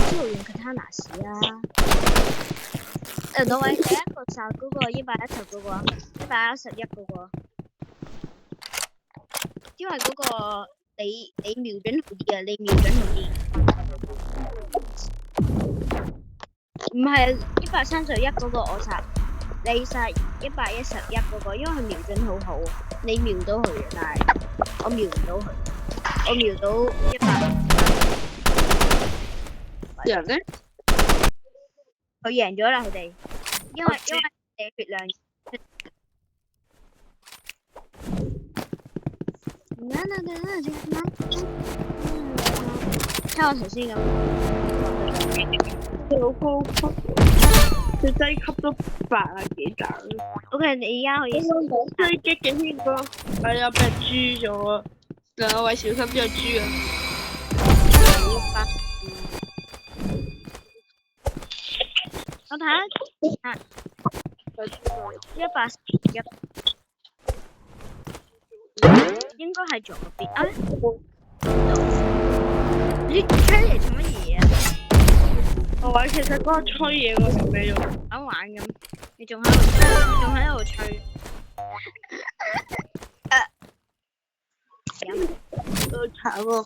邊度用其他拿士啊？各位第一個殺嗰個110嗰個，111嗰個，因為嗰個你瞄準好啲啊，你瞄準好啲。唔係131嗰個我殺，你殺111嗰個，因為佢瞄準好好，你瞄到佢，但係我瞄唔到佢，我瞄到100。人咧？佢贏咗啦，佢哋，因為血量。睇我頭先咁。好高級，最低級都80幾盞。OK，你而家可以。最激嘅呢個，係啊，俾人豬咗啊！兩位小心之後豬啊！我睇下111，應該係左邊啊！你吹嚟做乜嘢啊？我話其實嗰個吹嘢嗰個咩用？玩咁，你仲喺度吹。好慘喎！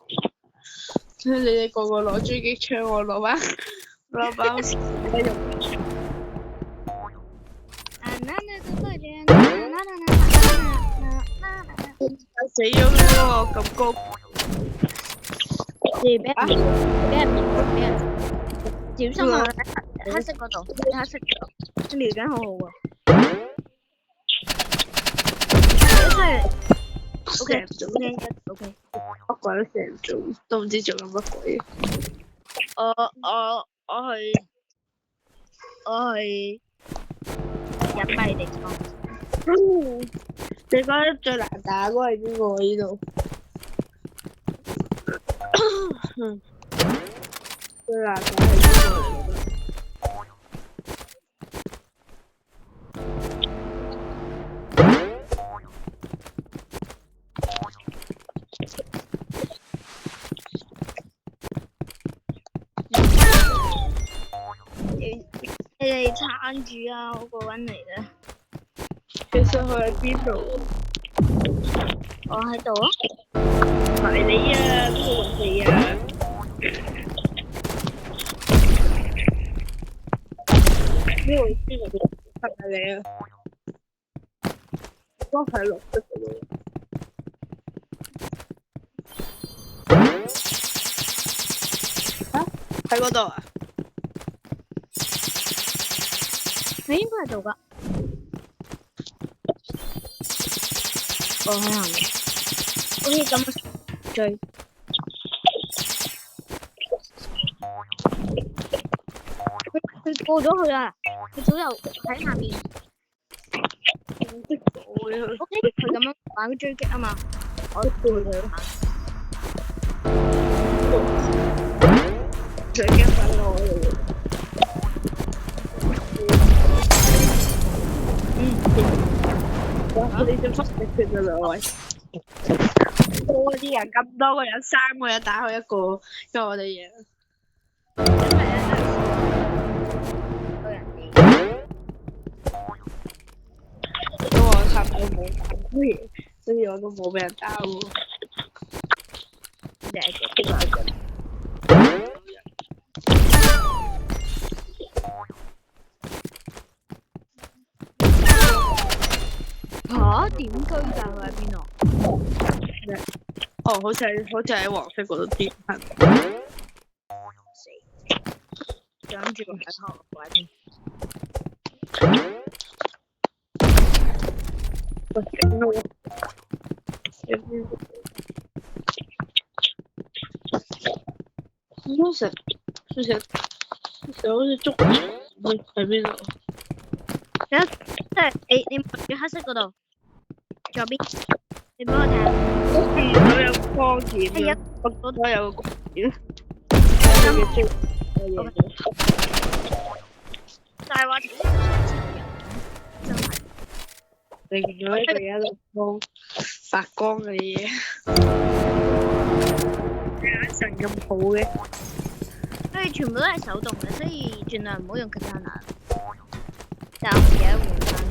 你哋個個攞狙擊槍，我攞把好似咩用？死咗嗰個咁高，俾人小心啊！黑色嗰度，黑色嗰度，佢瞄準好好喎。OK，我鬼都成種，都唔知做緊乜鬼。我去隱蔽地方。你覺得最難打嗰係邊個呢度？最難打係邊個嚟㗎？你哋撐住啊！我個人嚟嘅。其實佢喺邊度？我喺度啊！唔係你啊，邊個揾你啊？邊個係你啊？都係綠色嘅喎。喺嗰度啊？你應該喺度㗎。我喺行嘅。好似咁追。佢過咗去啦，佢左右喺下面。OK，佢咁樣玩追擊啊嘛，我背佢行。追擊緊我嚟。我哋就忽力決咗兩位。多啲人咁多個人，3個人打佢一個，因為我哋贏。因為我差唔多冇打嘢，所以我都冇俾人打喎。點居㗎？佢喺邊度？哦，好似喺黃色嗰度跌。死！諗住個睇頭怪添。之前好似捉喺邊度？即係你望住黑色嗰度，左邊，你幫我睇下。都有光點啊！我嗰度有個光點。就係話真係。你見到呢個嘢喺度發光嘅嘢，眼神咁好嘅。跟佢哋全部都係手動嘅，所以盡量唔好用 katana。但係我而家換翻。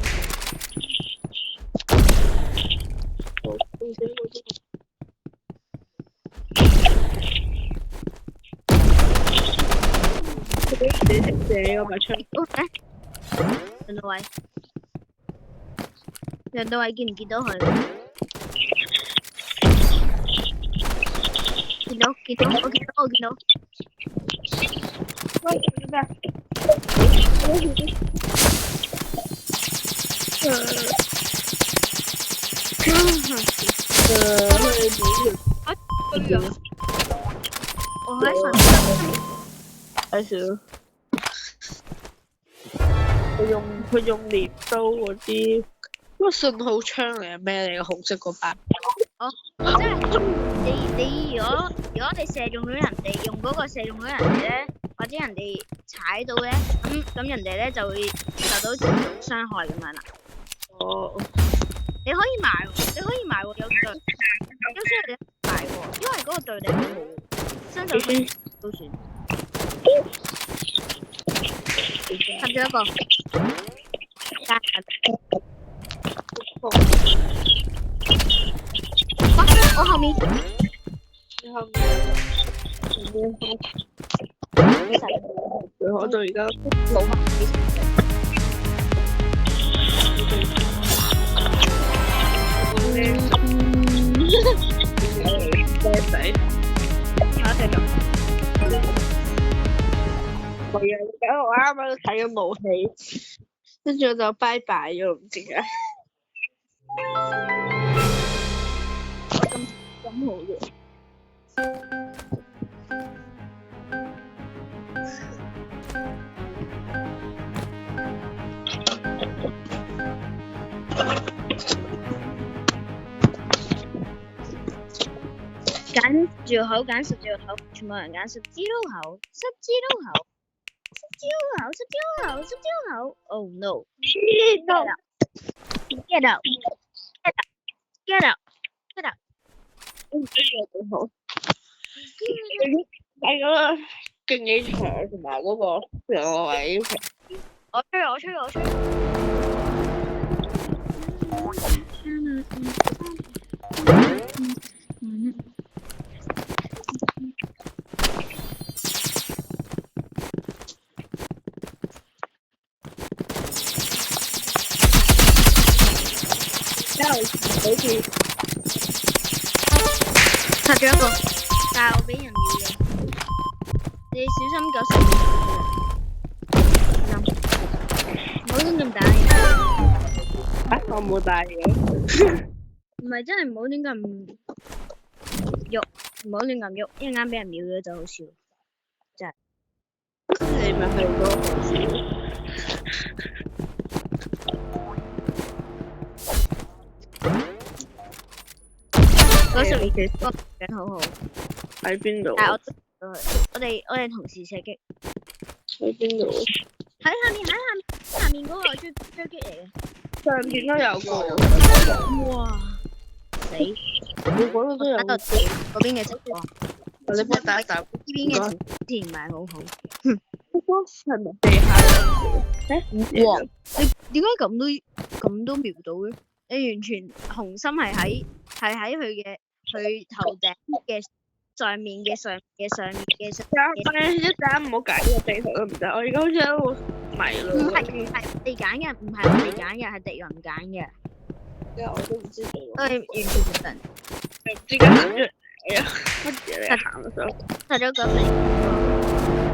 你食借嗰把槍？梁道偉，梁道偉見唔見到佢？見到，我見到。喂，咩？我喺上面。睇少。佢用鐮刀嗰啲，嗰個信號槍嚟係咩嚟嘅？紅色嗰把。即係你如果你射中咗人哋，用嗰個射中咗人哋咧，或者人哋踩到咧，咁人哋咧就會受到持續傷害咁樣啦。哦。你可以買喎，有隊，有需要你買喎，因為嗰個隊你好好，新手分都算。合咗一個，我後面。我到而家老學仔仔，我繼續。係啊，我啱啱睇緊武器，跟住我就拜拜咗，唔知點解。咁好嘅。揀住口，揀十字路口，全部人揀十字路口。Oh no! Get out! 好。係嗰個競技場同埋嗰個兩個位。我吹。好似殺咗一個，但係我俾人秒咗。你小心90秒。唔好亂咁打嘢。我冇帶嘢。唔係真係唔好亂咁喐，唔好亂咁喐，一陣間俾人秒咗就好笑。真係。你咪係咯，好笑。90秒其實個人好好。喺邊度？但係我哋同時射擊。喺邊度？喺下面嗰個狙擊嚟嘅。上邊都有個。哇！死！我嗰度都有。嗰邊嘅情況。你幫我打一打。呢邊嘅情況之前唔係好好。嗰個係咪地下？哇！你點解咁都瞄到嘅？你完全紅心係喺佢頭頂嘅上面嘅。一陣唔好揀呢個地圖都唔得，我而家好似喺度迷咯。唔係你揀嘅，唔係我哋揀嘅，係敵人揀嘅。因為我都唔知道。我哋完全唔得。唔知點行出嚟啊！乜嘢你行咗上？殺咗個肥，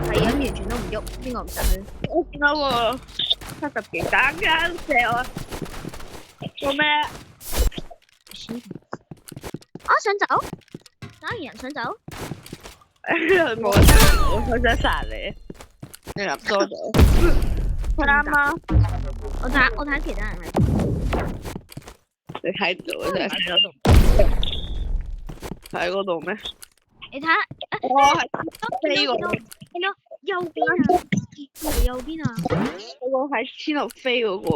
係咁完全都唔喐，邊個唔殺佢？我見到個70幾打緊射我。做咩？想走？打完人想走？冇得，我想殺你。你諗多咗。啱啊！我睇其他人係。你睇唔到真係。喺嗰度咩？你睇下。我係飛嗰個。見到右邊啊！右邊啊！嗰個喺天度飛嗰個。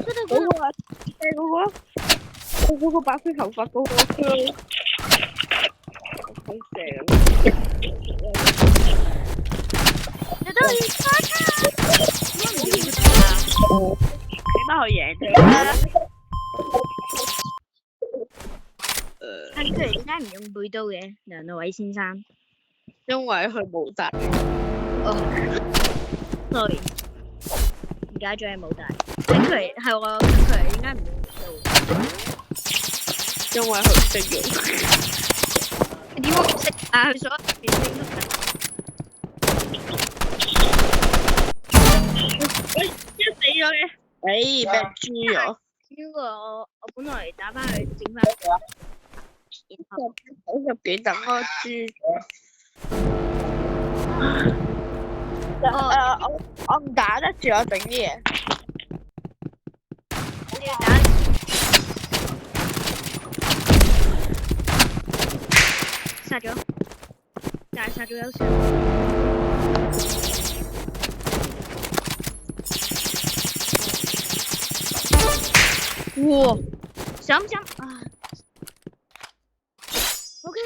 嗰個啊！嗰個白色頭髮嗰個。好正。起碼佢贏咗啦。係佢哋點解唔用背刀嘅？梁道偉先生。因為佢冇帶。哦，sorry，唔解咗係冇帶。咁佢係我咁佢哋點解唔用背刀？因為佢唔識用。點解唔識啊？佢所有變聲都係。一死咗嘅。俾人豬咗。呢個我本來打翻去整翻佢，然後90幾等個豬咗。我唔打得住，我整啲嘢。你要打殺咗，但係殺咗有時。哇！想唔想啊 ？OK，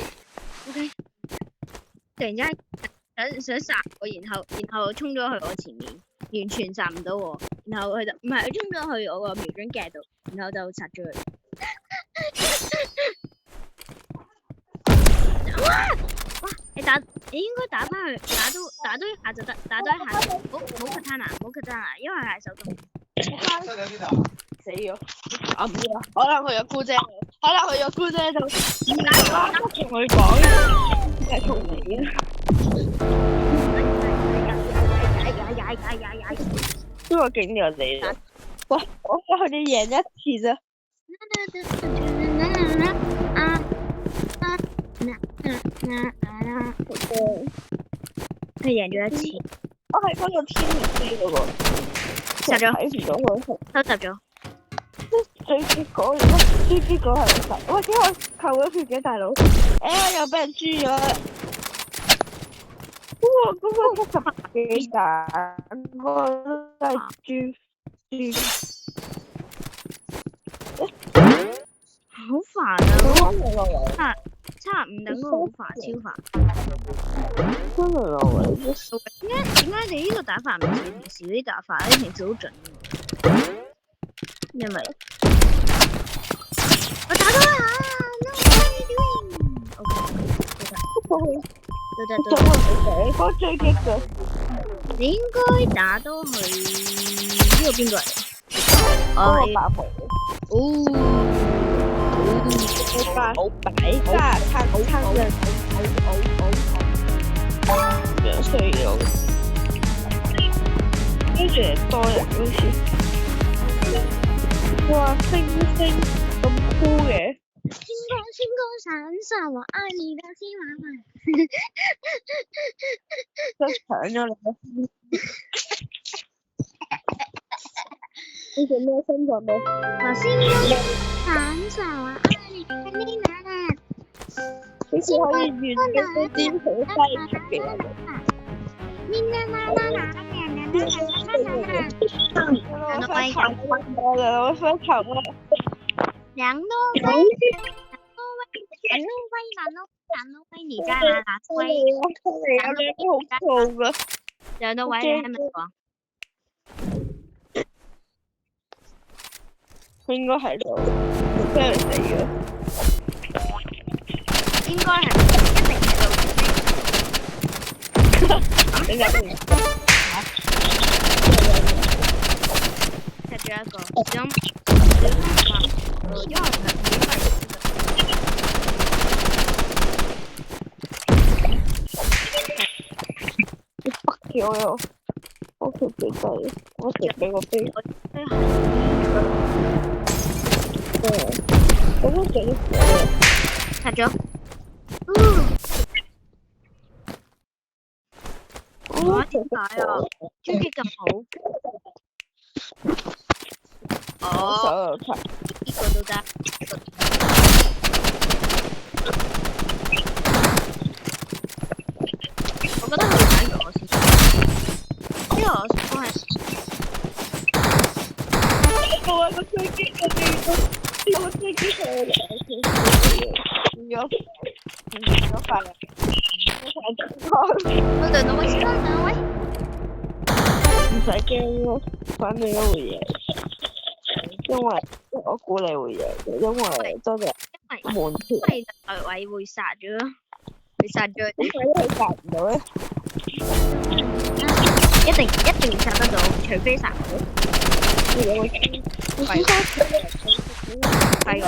突然之間想殺我，然後衝咗去我前面，完全殺唔到我。然後佢就唔係佢衝咗去我個瞄準鏡度，然後就殺咗佢。哇！你應該打翻去，打多一下就得，打多一下。冇 katana，因為係手動。死咗！我唔知啊，可能佢有姑姐，度。唔係啦，同佢講，係同你啊。因為勁過你啦。哇！我佢哋贏一次啫。佢贏咗一次。我係嗰個天飛嗰個。殺咗。睇唔到佢。收集咗。最結果係實。喂，點解扣咗血嘅大佬？又俾人豬咗。哇！嗰個70幾蛋，我都係豬。好煩啊！75等都好煩，超煩。真係咯，點解你呢個打法唔似平時啲打法咧？平時好準嘅。因為我打到啦 ！No，what are you doing？OK，得。我最激嘅。你應該打到去呢個邊個嚟？嗰個爆紅。好擺，加餐嘅，樣衰佬，跟住多人好似，哇星咁酷嘅，星光閃閃，我愛你的新娃娃，都搶咗你。你做咩星座咩？我星光閃閃，我愛你的新娃娃。你先可以完嘅啲好低級嘅人。我想求啊！兩諾威，你在哪威？兩諾威好酷噶。兩諾威係咪講？應該係咯，真係死咗。應該係，一定係路。你有冇？食咗一個，咁因為佢北橋又，我條幾低，我食俾個飛。咁都幾火。食咗。哇！點解啊？終極咁好。哦。呢個都得。我覺得佢揀咗我先，因為我都係。我個最激嘅地方，我最激嘅變咗快啦！我兩位先啦，兩位。使驚咯，反正都會贏，因為我估你會贏嘅，因為真係門團，因為台位會殺咗咯，你殺咗佢，點解佢殺唔到咧？一定殺得到，除非殺唔到。廢話，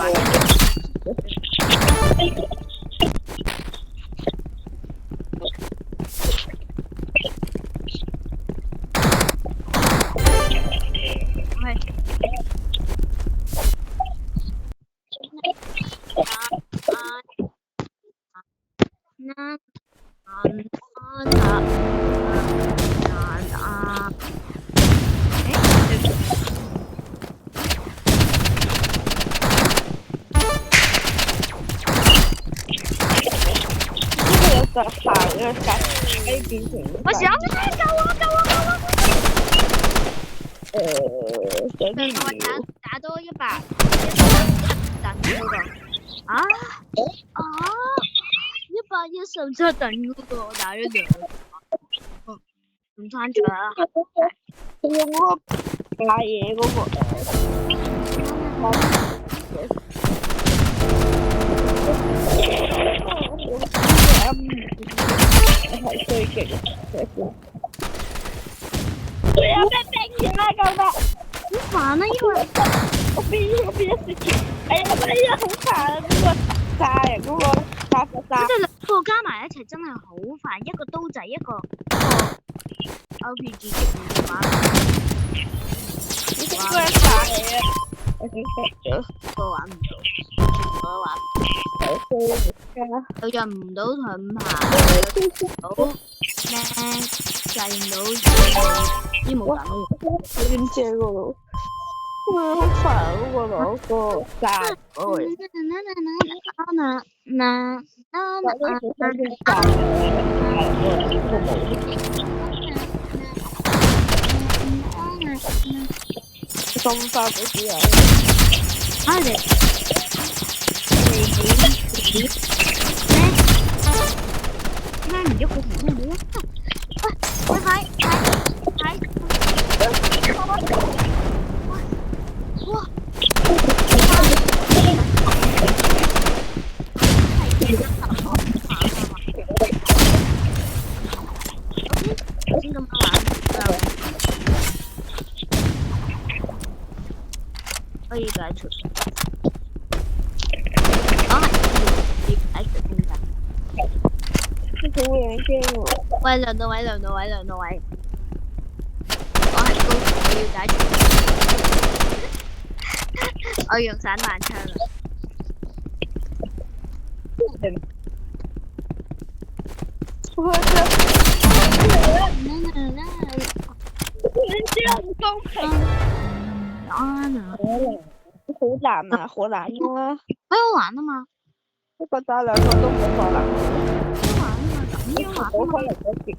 就行嘅格可以變成我想救我！我打多100等嗰個啊117等嗰個我打咗2個，唔攤住啦。佢用嗰個打嘢嗰個係最勁嘅。佢有咩兵員啊？夠啦！好煩啊，因為我變咗雪條，哎呀，好煩啊！呢個炸人嗰個炸。佢哋兩個加埋一齊真係好煩，一個刀仔，一個 RPG 嘅話，你應該炸你啊！我想食咗，我玩唔到，我玩佢入唔到盾牌，到咩炸唔到煙霧彈咯，點知嗰度？好煩嗰個攞個炸嗰個。咁快嗰啲人，你點解唔喐個頭都冇啊？喂，睇，哇！先咁玩，可以解除。解除先得。好靚驚喎！喂，兩到位。我係高，我要解除。我用散彈槍啦。唔公平！好難啊！好玩啊嘛！不過打兩個都冇可能。好玩啊嘛，咁樣玩。冇可能一結。